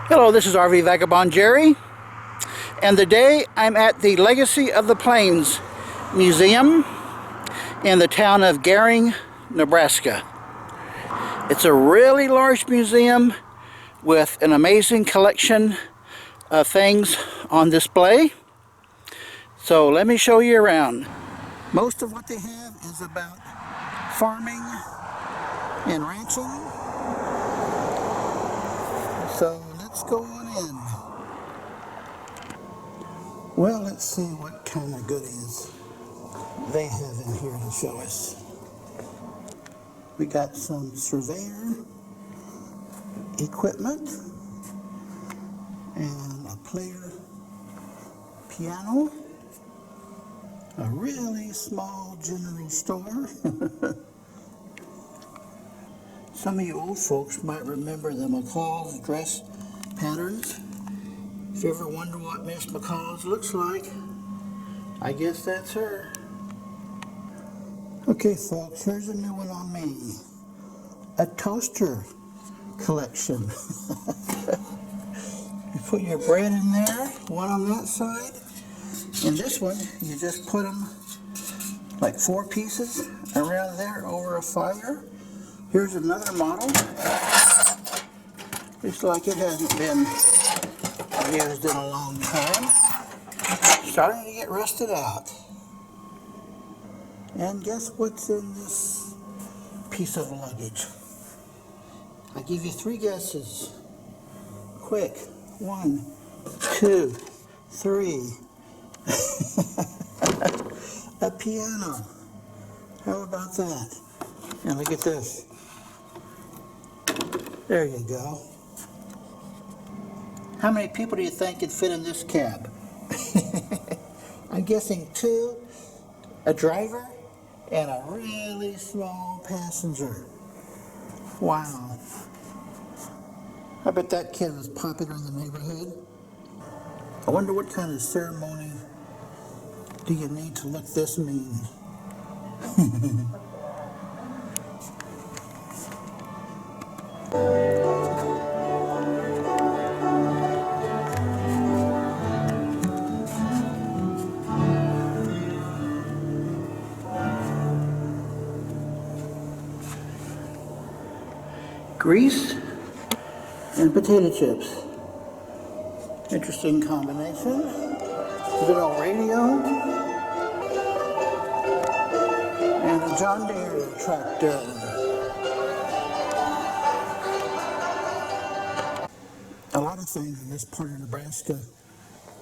Hello, this is RV Vagabond Jerry, and today I'm at the Legacy of the Plains Museum in the town of Gering, Nebraska. It's a really large museum with an amazing collection of things on display. So let me show you around. Most of what they have is about farming and ranching. So let's go on in. Well, let's see what kind of goodies they have in here to show us. We got some surveyor equipment and a player piano, a really small general store. Some of you old folks might remember the McCall's dress patterns. If you ever wonder what Miss McCall's looks like, I guess that's her. Okay folks, here's a new one on me. A toaster collection. You put your bread in there, one on that side, and this one, you just put them like 4 pieces around there over a fire. Here's another model. Looks like it hasn't been used in a long time. Starting to get rusted out. And guess what's in this piece of luggage? I give you 3 guesses. Quick. 1, 2, 3. A piano. How about that? And look at this. There you go. How many people do you think could fit in this cab? I'm guessing 2, a driver, and a really small passenger. Wow. I bet that kid was popular in the neighborhood. I wonder what kind of ceremony do you need to look this mean? Grease and potato chips. Interesting combination. Good old radio. And a John Deere tractor. A lot of things in this part of Nebraska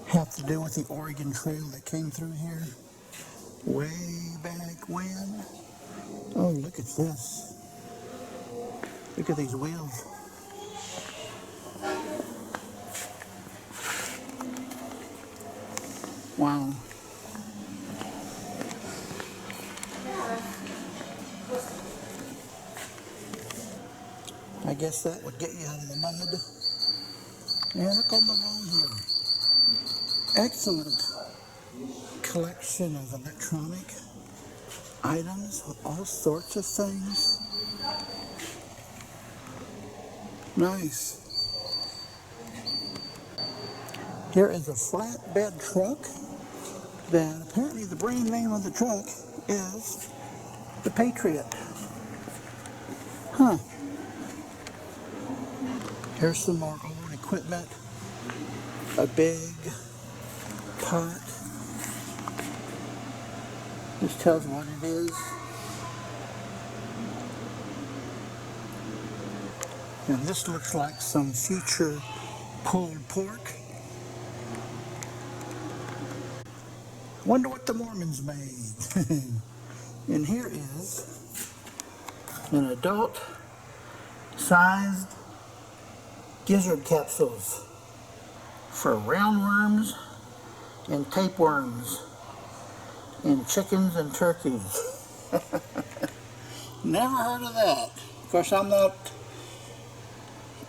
have to do with the Oregon Trail that came through here way back when. Oh, look at this. Look at these wheels. Wow. I guess that would get you out of the mud. And look on the wall here. Excellent collection of electronic items, all sorts of things. Nice. Here is a flatbed truck that apparently the brand name of the truck is the Patriot. Huh. Here's some more old equipment. A big pot. This tells what it is. And this looks like some future pulled pork. Wonder what the Mormons made. And here is an adult sized gizzard capsules for roundworms and tapeworms and chickens and turkeys. Never heard of that. Of course, I'm not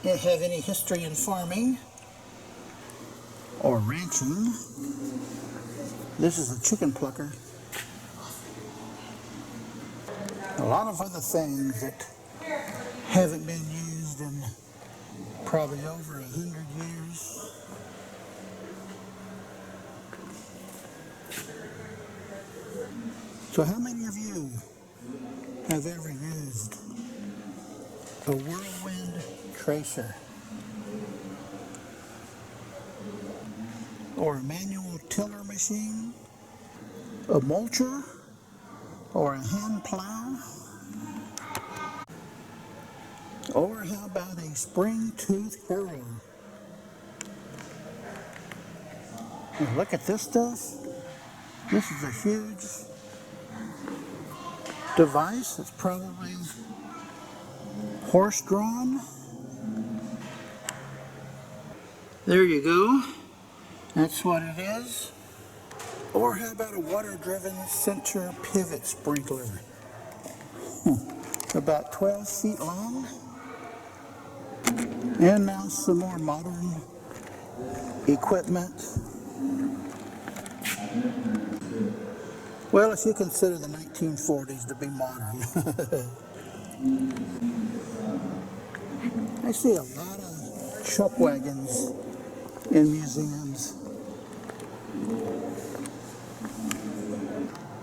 have any history in farming or ranching. This is a chicken plucker. A lot of other things that haven't been used in Probably over 100 years. So how many of you have ever used a whirlwind tracer or a manual tiller machine, a mulcher, or a hand plow? Or how about a spring tooth harrow? And look at this stuff. This is a huge device. It's probably horse-drawn. There you go. That's what it is. Or how about a water-driven center pivot sprinkler? About 12 feet long. And now some more modern equipment. Well, if you consider the 1940s to be modern. I see a lot of chuck wagons in museums.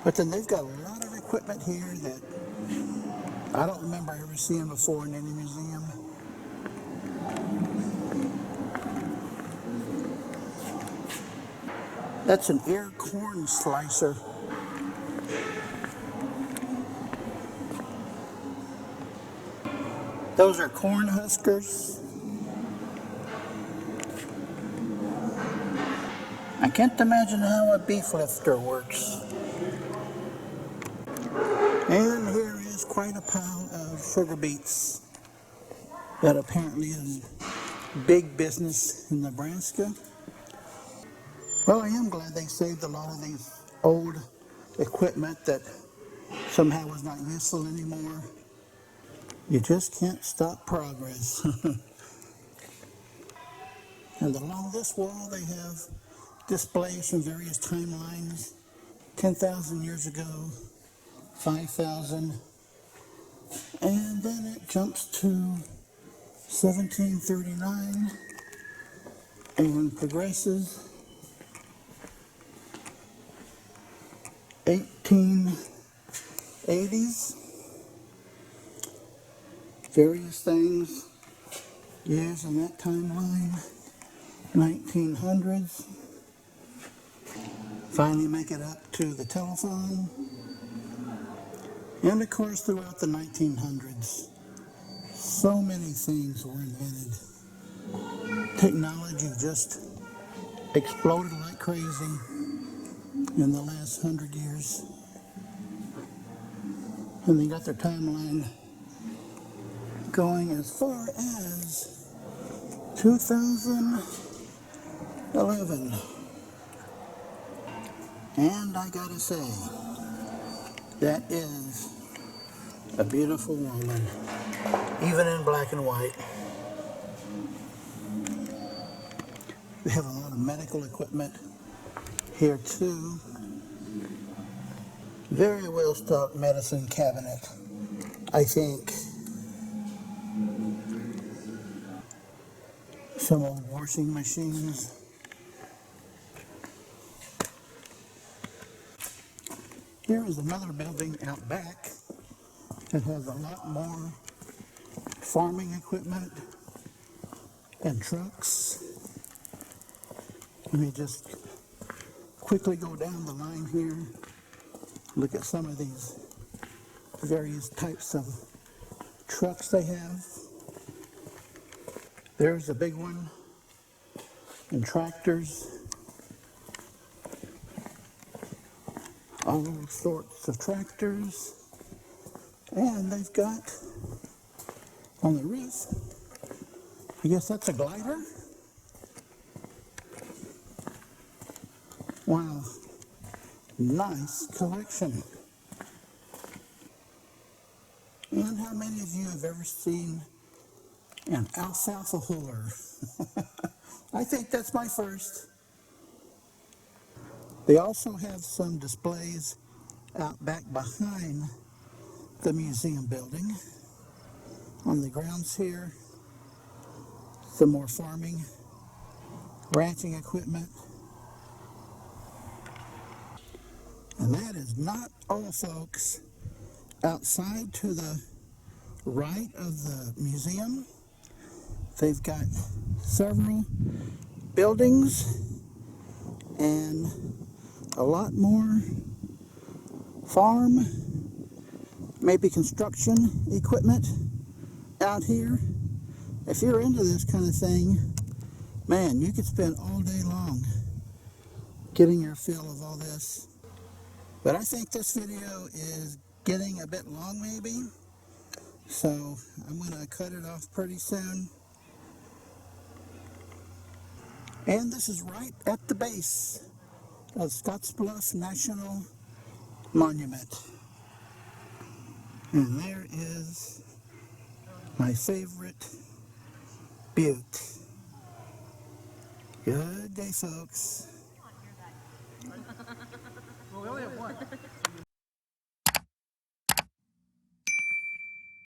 But then they've got a lot of equipment here that I don't remember ever seeing before in any museum. That's an ear corn slicer. Those are corn huskers. I can't imagine how a beef lifter works. And here is quite a pile of sugar beets that apparently is big business in Nebraska. Well, I am glad they saved a lot of these old equipment that somehow is not useful anymore. You just can't stop progress. And along this wall they have displays from various timelines. 10,000 years ago, 5,000, and then it jumps to 1739 and progresses 1880s. Various things used in that timeline. 1900s. Finally make it up to the telephone. And of course throughout the 1900s, so many things were invented. Technology just exploded like crazy in the last 100 years. And they got their timeline going as far as 2011. And I gotta say, that is a beautiful woman, even in black and white. We have a lot of medical equipment here too. Very well stocked medicine cabinet, I think. Some old washing machines. Here is another building out back that has a lot more farming equipment and trucks. Let me just quickly go down the line here. Look at some of these various types of trucks they have. There's a big one, and tractors. All sorts of tractors. And they've got on the roof, I guess that's a glider. Wow, nice collection. And how many of you have ever seen an alfalfa huller? I think that's my first. They also have some displays out back behind the museum building on the grounds here. some more farming, ranching equipment. And that is not all, folks. Outside to the right of the museum, they've got several buildings and a lot more farm, maybe construction equipment out here. If you're into this kind of thing, man, you could spend all day long getting your fill of all this. But I think this video is getting a bit long maybe, so I'm going to cut it off pretty soon. And this is right at the base of Scottsbluff National Monument. And there is my favorite butte. Good day, folks. Well, we only have one.